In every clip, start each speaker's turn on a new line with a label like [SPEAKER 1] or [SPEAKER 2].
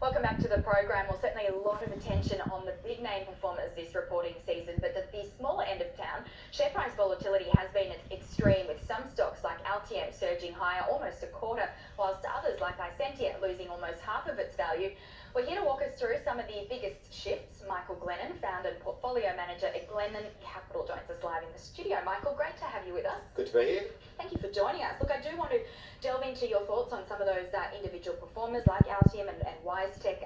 [SPEAKER 1] Welcome back to the program. Well, certainly a lot of attention on the big name performers this reporting season, but at the smaller end of town, share price volatility has been at extreme, with some stocks like Altium surging higher almost a quarter, whilst others like Isentia losing almost half of its value. We're here to walk us through some of the biggest shifts. Michael Glennon, founder and portfolio manager at Glennon Capital, joins us live in the studio. Michael, great to have you with us.
[SPEAKER 2] Good to be here.
[SPEAKER 1] Thank you for joining us. Look, I do want to delve into your thoughts on some of those individual performers like Altium and WiseTech.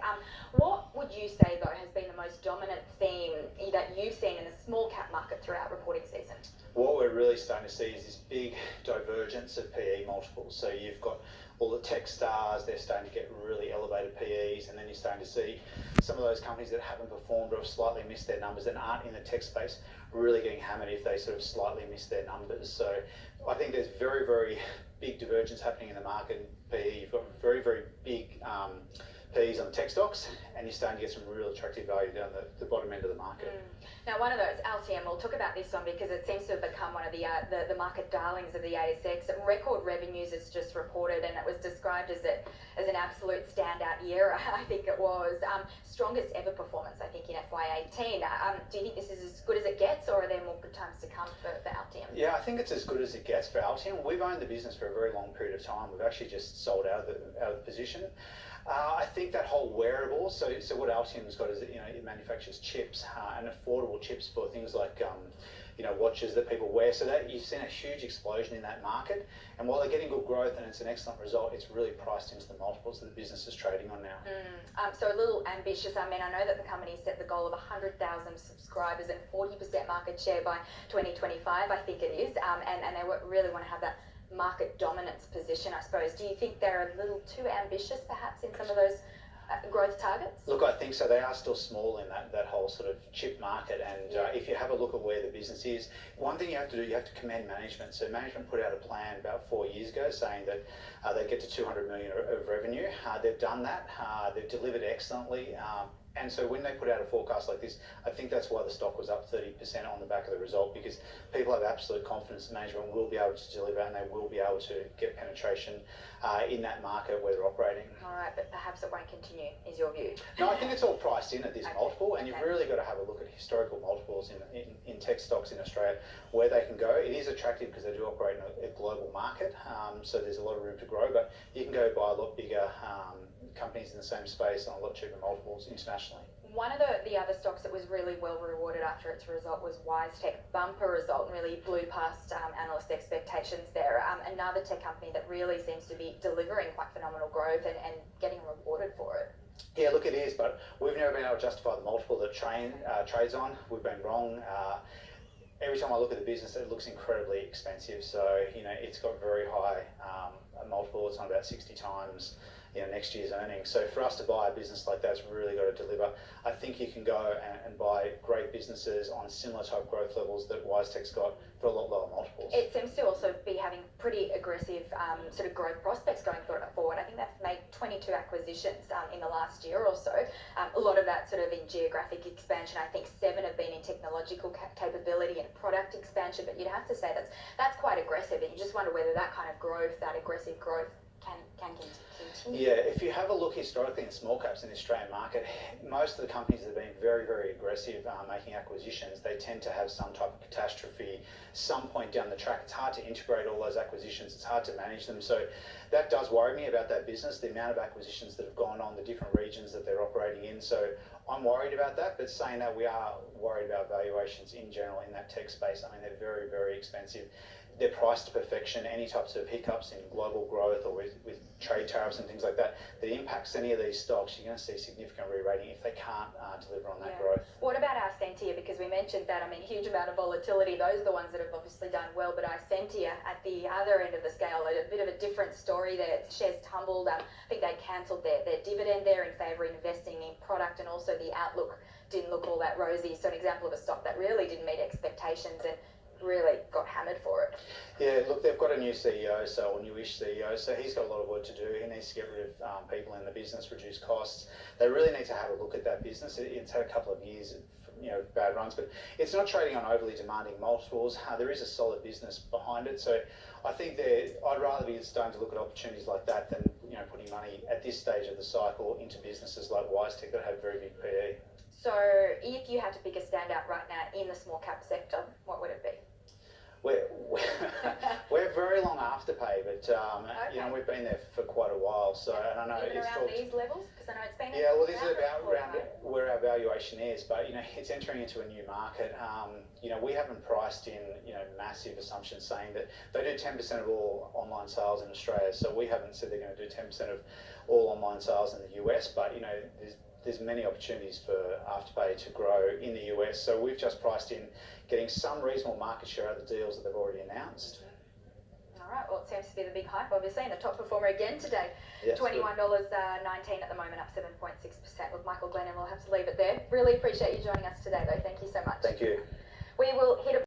[SPEAKER 1] What would you say, though, has been the most dominant theme that you've seen in the small cap market throughout reporting season?
[SPEAKER 2] What we're really starting to see is this big divergence of PE multiples. So you've got all the tech stars, they're starting to get really elevated PEs, and then you're starting to see some of those companies that haven't performed or have slightly missed their numbers and aren't in the tech space really getting hammered if they sort of slightly miss their numbers. So I think there's very, very big divergence happening in the market in PE. You've got very, very big PEs on the tech stocks, and you're starting to get some real attractive value down the bottom end of the market.
[SPEAKER 1] Now, one of those, Altium, we'll talk about this one because it seems to have become one of the market darlings of the ASX. Record revenues is just reported, and it was described as an absolute standout year, I think it was. Strongest ever performance, I think, in FY18. Do you think this is as good as it gets, or are there more good times to come for Altium?
[SPEAKER 2] Yeah, I think it's as good as it gets for Altium. We've owned the business for a very long period of time. We've actually just sold out of the position. I think that whole wearable, so what Altium's got is, it manufactures chips and affordable chips for things like, watches that people wear. So that you've seen a huge explosion in that market. And while they're getting good growth and it's an excellent result, it's really priced into the multiples that the business is trading on now.
[SPEAKER 1] So a little ambitious. I mean, I know that the company set the goal of 100,000 subscribers and 40% market share by 2025, I think it is. And they really want to have that market dominance position, I suppose. Do you think they're a little too ambitious, perhaps, in some of those growth targets?
[SPEAKER 2] Look, I think so. They are still small in that whole sort of chip market, and if you have a look at where the business is, one thing you have to do, you have to commend management. So management put out a plan about 4 years ago saying that they'd get to 200 million of revenue. They've done that. They've delivered excellently. And so when they put out a forecast like this, I think that's why the stock was up 30% on the back of the result, because people have absolute confidence management will be able to deliver and they will be able to get penetration in that market where they're operating.
[SPEAKER 1] All right, but perhaps it won't continue, is your view?
[SPEAKER 2] No, I think it's all priced in at this multiple, and you've really got to have a look at historical multiples in tech stocks in Australia, where they can go. It is attractive because they do operate in a global market, so there's a lot of room to grow, but you can go buy a lot bigger companies in the same space on a lot cheaper multiples internationally.
[SPEAKER 1] One of the other stocks that was really well rewarded after its result was WiseTech. Bumper result, and really blew past analyst expectations there. Another tech company that really seems to be delivering quite phenomenal growth and getting rewarded for it.
[SPEAKER 2] Yeah, look, it is, but we've never been able to justify the multiple that trades on. We've been wrong. Every time I look at the business, it looks incredibly expensive. So, it's got very high multiple. It's on about 60 times next year's earnings. So for us to buy a business like that, it's really got to deliver. I think you can go and buy great businesses on similar type growth levels that WiseTech's got for a lot lower multiples.
[SPEAKER 1] It seems to also be having pretty aggressive sort of growth prospects going forward. I think they've made 22 acquisitions in the last year or so. A lot of that sort of in geographic expansion. I think 7 have been in technological capability and product expansion, but you'd have to say that's quite aggressive, and you just wonder whether that kind of growth, that aggressive growth, can continue.
[SPEAKER 2] Yeah, if you have a look historically in small caps in the Australian market, most of the companies that have been very, very aggressive making acquisitions, they tend to have some type of catastrophe some point down the track. It's hard to integrate all those acquisitions. It's hard to manage them. So that does worry me about that business, the amount of acquisitions that have gone on, the different regions that they're operating in. So I'm worried about that, but saying that, we are worried about valuations in general in that tech space. I mean, they're very, very expensive. They're priced to perfection. Any types of hiccups in global growth or with trade tariffs and things like that impacts any of these stocks, you're going to see significant re-rating if they can't deliver on that growth.
[SPEAKER 1] What about Isentia? Because we mentioned that, I mean, huge amount of volatility. Those are the ones that have obviously done well, but Isentia at the other end of the scale, a bit of a different story there. Shares tumbled. I think they cancelled their dividend there in favour of investing in product, and also the outlook didn't look all that rosy. So an example of a stock that really didn't meet expectations and really got hammered for it.
[SPEAKER 2] Yeah, look, they've got a new CEO, or newish CEO, so he's got a lot of work to do. He needs to get rid of people in the business, reduce costs. They really need to have a look at that business. It's had a couple of years of bad runs, but it's not trading on overly demanding multiples. There is a solid business behind it, so I think I'd rather be starting to look at opportunities like that than putting money at this stage of the cycle into businesses like WiseTech that have very big PE.
[SPEAKER 1] So if you had to pick a standout right now in the small cap sector, what would it be?
[SPEAKER 2] We're very long afterpay, but you know, we've been there for quite a while. So, and I know
[SPEAKER 1] even
[SPEAKER 2] it's
[SPEAKER 1] around these levels, because I know it's been
[SPEAKER 2] well, this is about around where our valuation is, but you know, it's entering into a new market. You know, we haven't priced in massive assumptions saying that they do 10% of all online sales in Australia. So we haven't said they're going to do 10% of all online sales in the US, but you know, there's many opportunities for Afterpay to grow in the US. So we've just priced in getting some reasonable market share out of the deals that they've already announced.
[SPEAKER 1] All right, well, it seems to be the big hype, obviously, and the top performer again today.
[SPEAKER 2] Yeah,
[SPEAKER 1] $21.19 at the moment, up 7.6%. Look, Michael Glennon, we'll have to leave it there. Really appreciate you joining us today, though. Thank you so much.
[SPEAKER 2] Thank you.
[SPEAKER 1] We will hit a